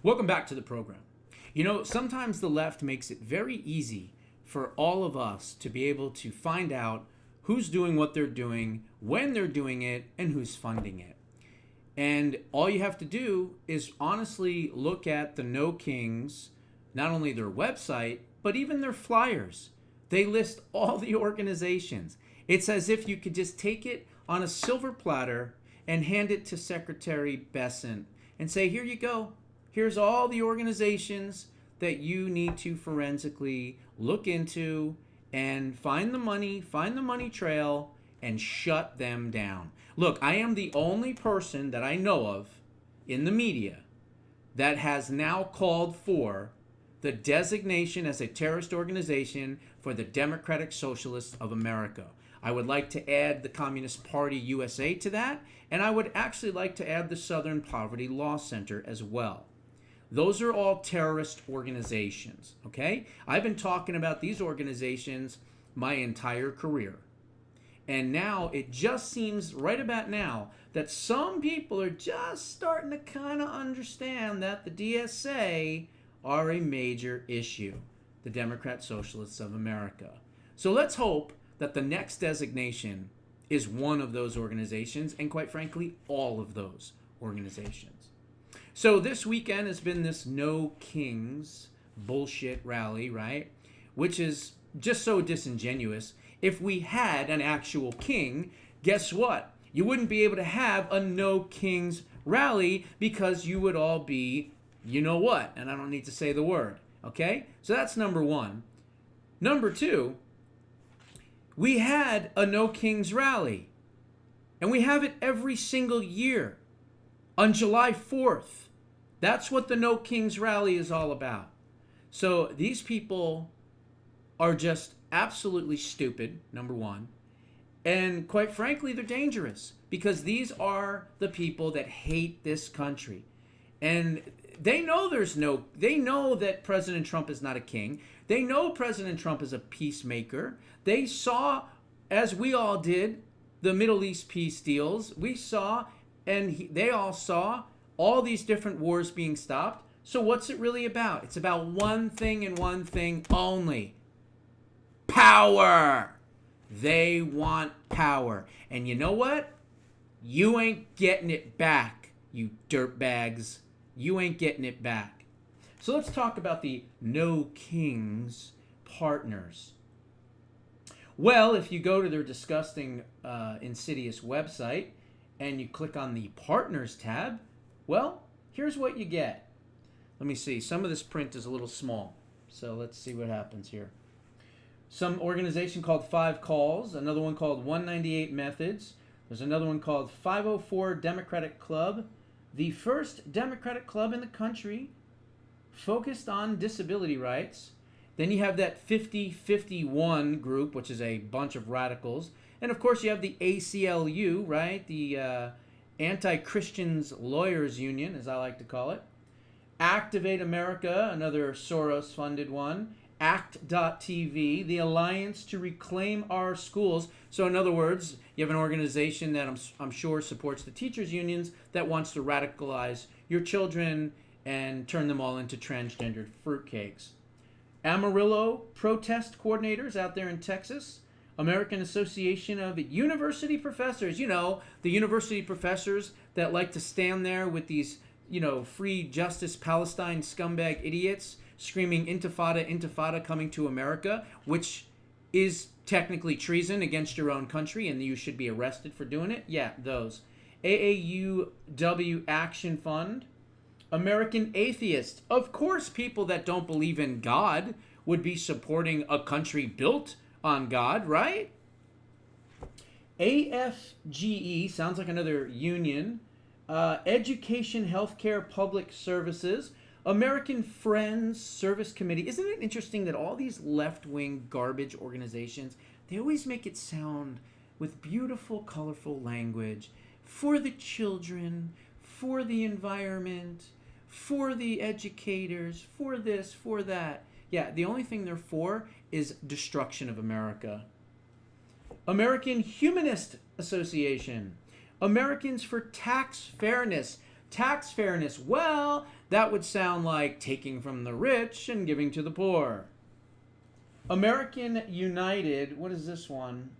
Welcome back to the program. You know, sometimes the left makes it very easy for all of us to be able to find out who's doing what they're doing, when they're doing it, and who's funding it. And all you have to do is honestly look at the No Kings, not only their website, but even their flyers. They list all the organizations. It's as if you could just take it on a silver platter and hand it to Secretary Besant and say, here you go. Here's all the organizations that you need to forensically look into and find the money trail, and shut them down. Look, I am the only person that I know of in the media that has now called for the designation as a terrorist organization for the Democratic Socialists of America. I would like to add the Communist Party USA to that, and I would actually like to add the Southern Poverty Law Center as well. Those are all terrorist organizations, okay? I've been talking about these organizations my entire career. And now it just seems right about now that some people are just starting to kind of understand that the DSA are a major issue, the Democrat Socialists of America. So let's hope that the next designation is one of those organizations, and quite frankly, all of those organizations. So this weekend has been this No Kings bullshit rally, right? Which is just so disingenuous. If we had an actual king, guess what? You wouldn't be able to have a No Kings rally because you would all be, you know what? And I don't need to say the word, okay? So that's number one. Number two, we had a No Kings rally. And we have it every single year on July 4th. That's what the No Kings rally is all about. So these people are just absolutely stupid, number one. And quite frankly, they're dangerous because these are the people that hate this country. And they know they know that President Trump is not a king. They know President Trump is a peacemaker. They saw, as we all did, the Middle East peace deals. We saw, and they all saw, all these different wars being stopped. So what's it really about? It's about one thing and one thing only. Power. They want power. And you know what? You ain't getting it back, you dirtbags. You ain't getting it back. So let's talk about the No Kings partners. Well, if you go to their disgusting, insidious website and you click on the Partners tab, well, here's what you get. Let me see. Some of this print is a little small, so let's see what happens here. Some organization called 5 Calls, another one called 198 Methods. There's another one called 504 Democratic Club, the first Democratic club in the country focused on disability rights. Then you have that 5051 group, which is a bunch of radicals. And of course you have the ACLU, right? The Anti-Christians Lawyers Union, as I like to call it. Activate America, another Soros-funded one. ACT.TV, the Alliance to Reclaim Our Schools. So in other words, you have an organization that I'm sure supports the teachers' unions that wants to radicalize your children and turn them all into transgendered fruitcakes. Amarillo protest coordinators out there in Texas. American Association of University Professors. You know, the university professors that like to stand there with these, free justice Palestine scumbag idiots screaming intifada, intifada coming to America, which is technically treason against your own country and you should be arrested for doing it. Yeah, those. AAUW Action Fund. American Atheists. Of course, people that don't believe in God would be supporting a country built on God, right? AFGE, sounds like another union. Education, Healthcare, Public Services. American Friends Service Committee. Isn't it interesting that all these left-wing garbage organizations, they always make it sound with beautiful, colorful language for the children, for the environment, for the educators, for this, for that. Yeah, the only thing they're for is destruction of America. American Humanist Association. Americans for Tax Fairness. Tax fairness. Well, that would sound like taking from the rich and giving to the poor. American United, what is this one?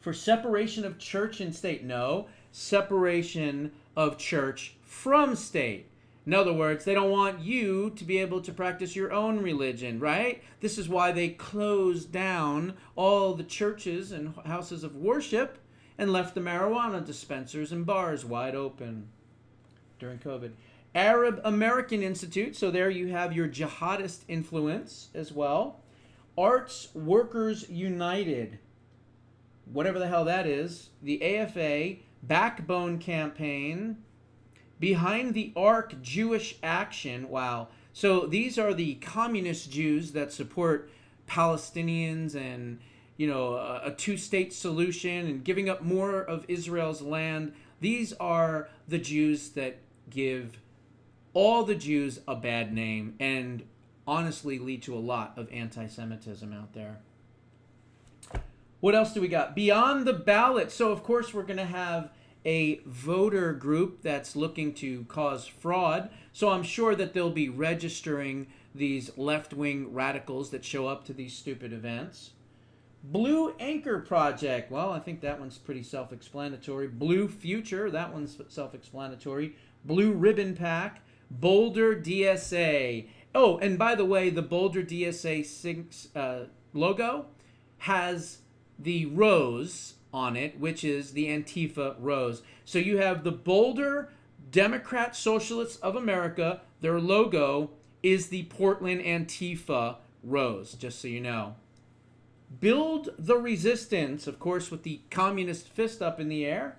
For separation of church and state. No, separation of church from state. In other words, they don't want you to be able to practice your own religion, right? This is why they closed down all the churches and houses of worship and left the marijuana dispensers and bars wide open during COVID. Arab American Institute, so there you have your jihadist influence as well. Arts Workers United, whatever the hell that is. The AFA, Backbone Campaign, Behind the Ark Jewish Action. Wow. So these are the communist Jews that support Palestinians and, a two-state solution and giving up more of Israel's land. These are the Jews that give all the Jews a bad name and honestly lead to a lot of anti-Semitism out there. What else do we got? Beyond the Ballot. So, of course, we're going to have a voter group that's looking to cause fraud. So I'm sure that they'll be registering these left-wing radicals that show up to these stupid events. Blue Anchor Project. Well, I think that one's pretty self-explanatory. Blue Future. That one's self-explanatory. Blue Ribbon Pack. Boulder DSA. Oh, and by the way, the Boulder DSA logo has the rose on it, which is the Antifa rose. So you have the Boulder Democrat Socialists of America. Their logo is the Portland Antifa rose, just so you know. Build the Resistance, of course, with the communist fist up in the air.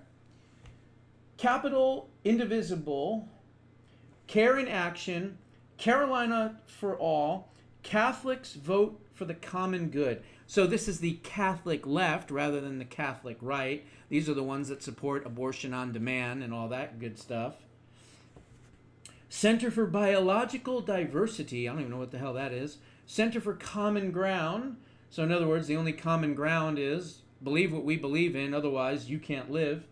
Capital Indivisible. Care in Action. Carolina for All. Catholics Vote for the Common Good. So this is the Catholic left rather than the Catholic right. These are the ones that support abortion on demand and all that good stuff. Center for Biological Diversity. I don't even know what the hell that is. Center for Common Ground. So in other words, the only common ground is believe what we believe in, otherwise you can't live.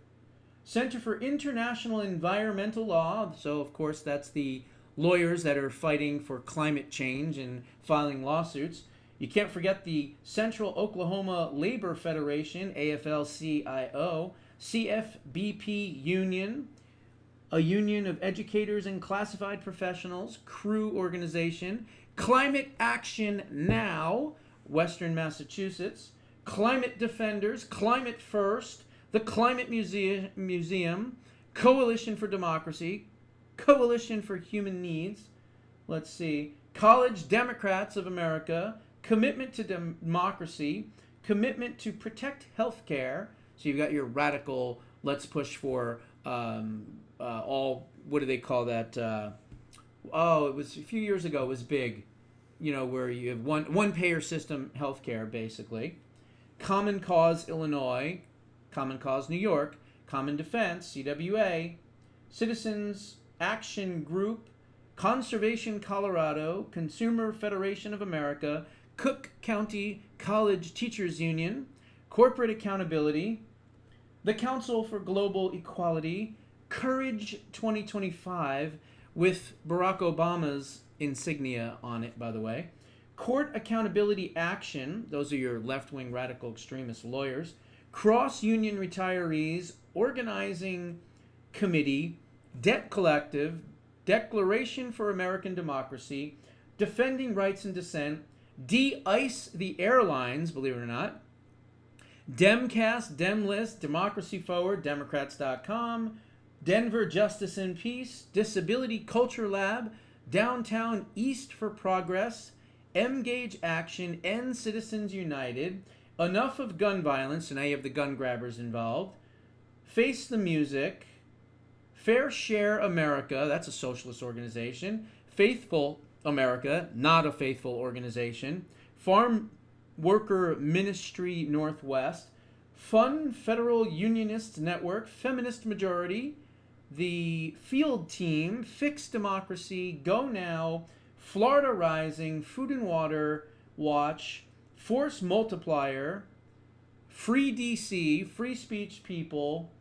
Center for International Environmental Law. So of course that's the lawyers that are fighting for climate change and filing lawsuits. You can't forget the Central Oklahoma Labor Federation, AFL-CIO, CFBP Union, a union of educators and classified professionals, Crew Organization, Climate Action Now, Western Massachusetts, Climate Defenders, Climate First, the Climate Museum, Coalition for Democracy, Coalition for Human Needs, let's see, College Democrats of America, Commitment to Democracy, Commitment to Protect Healthcare. So you've got your radical, let's push for all, what do they call that? It was a few years ago, it was big, where you have one payer system healthcare, basically. Common Cause Illinois, Common Cause New York, Common Defense, CWA, Citizens Action Group, Conservation Colorado, Consumer Federation of America, Cook County College Teachers Union, Corporate Accountability, the Council for Global Equality, Courage 2025, with Barack Obama's insignia on it, by the way, Court Accountability Action, those are your left-wing radical extremist lawyers, Cross Union Retirees, Organizing Committee, Debt Collective, Declaration for American Democracy, Defending Rights and Dissent, De-ICE the Airlines, believe it or not, Demcast, Demlist, Democracy Forward, Democrats.com, Denver Justice and Peace, Disability Culture Lab, Downtown East for Progress, Engage Action, End Citizens United, Enough of Gun Violence, and now you have the gun grabbers involved, Face the Music, Fair Share America, that's a socialist organization, Faithful America, not a faithful organization, Farm Worker Ministry Northwest, Fun Federal Unionist Network, Feminist Majority, the Field Team, Fix Democracy, Go Now, Florida Rising, Food and Water Watch, Force Multiplier, Free DC, Free Speech People,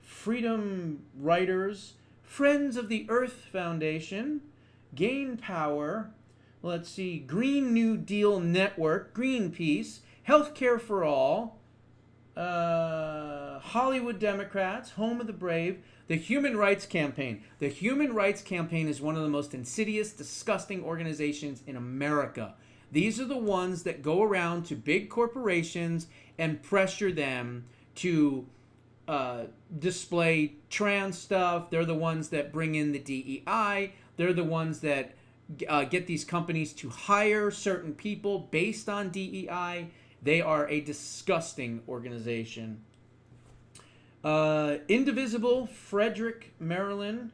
Freedom Writers, Friends of the Earth Foundation, Gain Power, let's see, Green New Deal Network, Greenpeace, Healthcare for All, Hollywood Democrats, Home of the Brave, the Human Rights Campaign. The Human Rights Campaign is one of the most insidious, disgusting organizations in America. These are the ones that go around to big corporations and pressure them to display trans stuff. They're the ones that bring in the DEI. They're the ones that get these companies to hire certain people based on DEI. They are a disgusting organization. Indivisible, Frederick, Maryland.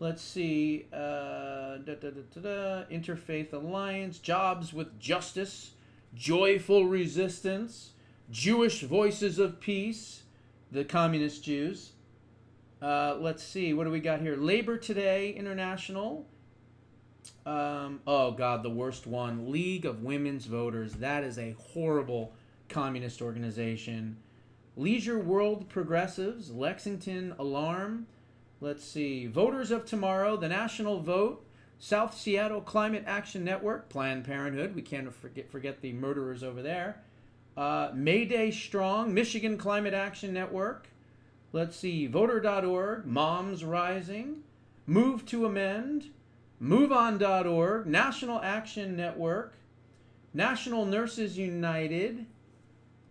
Let's see. Interfaith Alliance, Jobs with Justice, Joyful Resistance, Jewish Voices of Peace, the Communist Jews. Let's see. What do we got here? Labor Today International. Oh, God, the worst one. League of Women's Voters. That is a horrible communist organization. Leisure World Progressives, Lexington Alarm. Let's see. Voters of Tomorrow, The National Vote, South Seattle Climate Action Network, Planned Parenthood. We can't forget the murderers over there. Mayday Strong, Michigan Climate Action Network. Let's see. Voter.org, Moms Rising, Move to Amend, MoveOn.org, National Action Network, National Nurses United,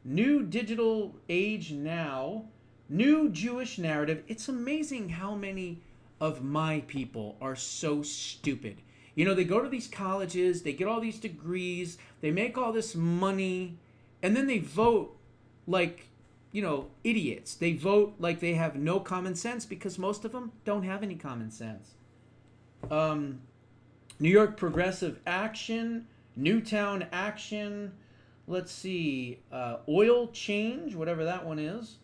New Digital Age Now, New Jewish Narrative. It's amazing how many of my people are so stupid. You know, they go to these colleges, they get all these degrees, they make all this money, and then they vote like, you know, idiots. They vote like they have no common sense because most of them don't have any common sense. New York Progressive Action, Newtown Action, let's see, Oil Change, whatever that one is.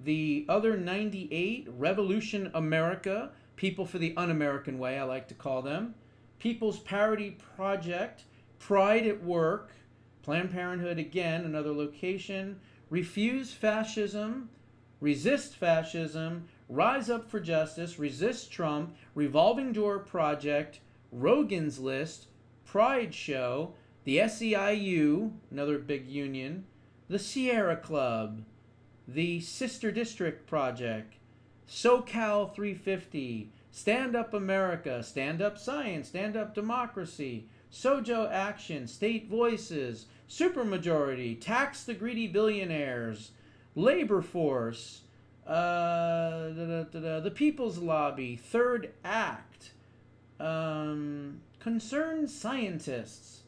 The other 98, Revolution America, People for the Un-American Way, I like to call them. People's Parity Project, Pride at Work, Planned Parenthood again, another location. Refuse Fascism, Resist Fascism, Rise Up for Justice, Resist Trump, Revolving Door Project, Rogan's List, Pride Show, the SEIU, another big union, the Sierra Club, the Sister District Project, SoCal 350, Stand Up America, Stand Up Science, Stand Up Democracy, Sojo Action, State Voices, Supermajority, Tax the Greedy Billionaires, Labor Force, the People's Lobby, Third Act, Concerned Scientists,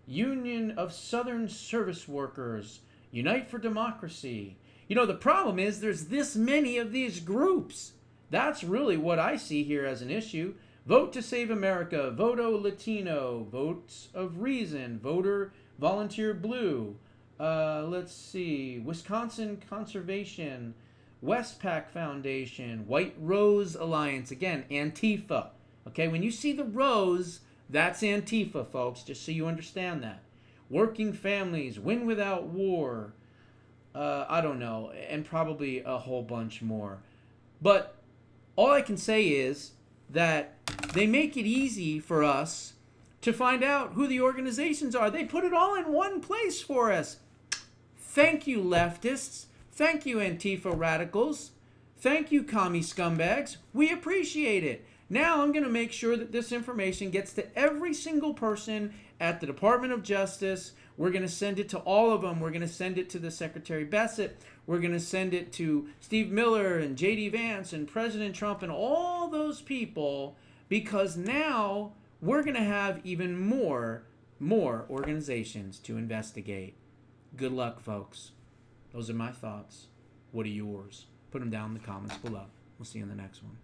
Union of Southern Service Workers, Unite for Democracy. You know, the problem is there's this many of these groups. That's really what I see here as an issue. Vote to Save America, Voto Latino, Votes of Reason, Voter Volunteer Blue. Let's see, Wisconsin Conservation, Westpac Foundation, White Rose Alliance. Again, Antifa. Okay, when you see the rose, that's Antifa, folks, just so you understand that. Working Families, Win Without War, I don't know, and probably a whole bunch more. But all I can say is that they make it easy for us to find out who the organizations are. They put it all in one place for us. Thank you, leftists. Thank you, Antifa radicals. Thank you, commie scumbags. We appreciate it. Now I'm going to make sure that this information gets to every single person at the Department of Justice. We're going to send it to all of them. We're going to send it to the Secretary Bassett. We're going to send it to Steve Miller and J.D. Vance and President Trump and all those people, because now we're going to have even more organizations to investigate. Good luck, folks. Those are my thoughts. What are yours? Put them down in the comments below. We'll see you in the next one.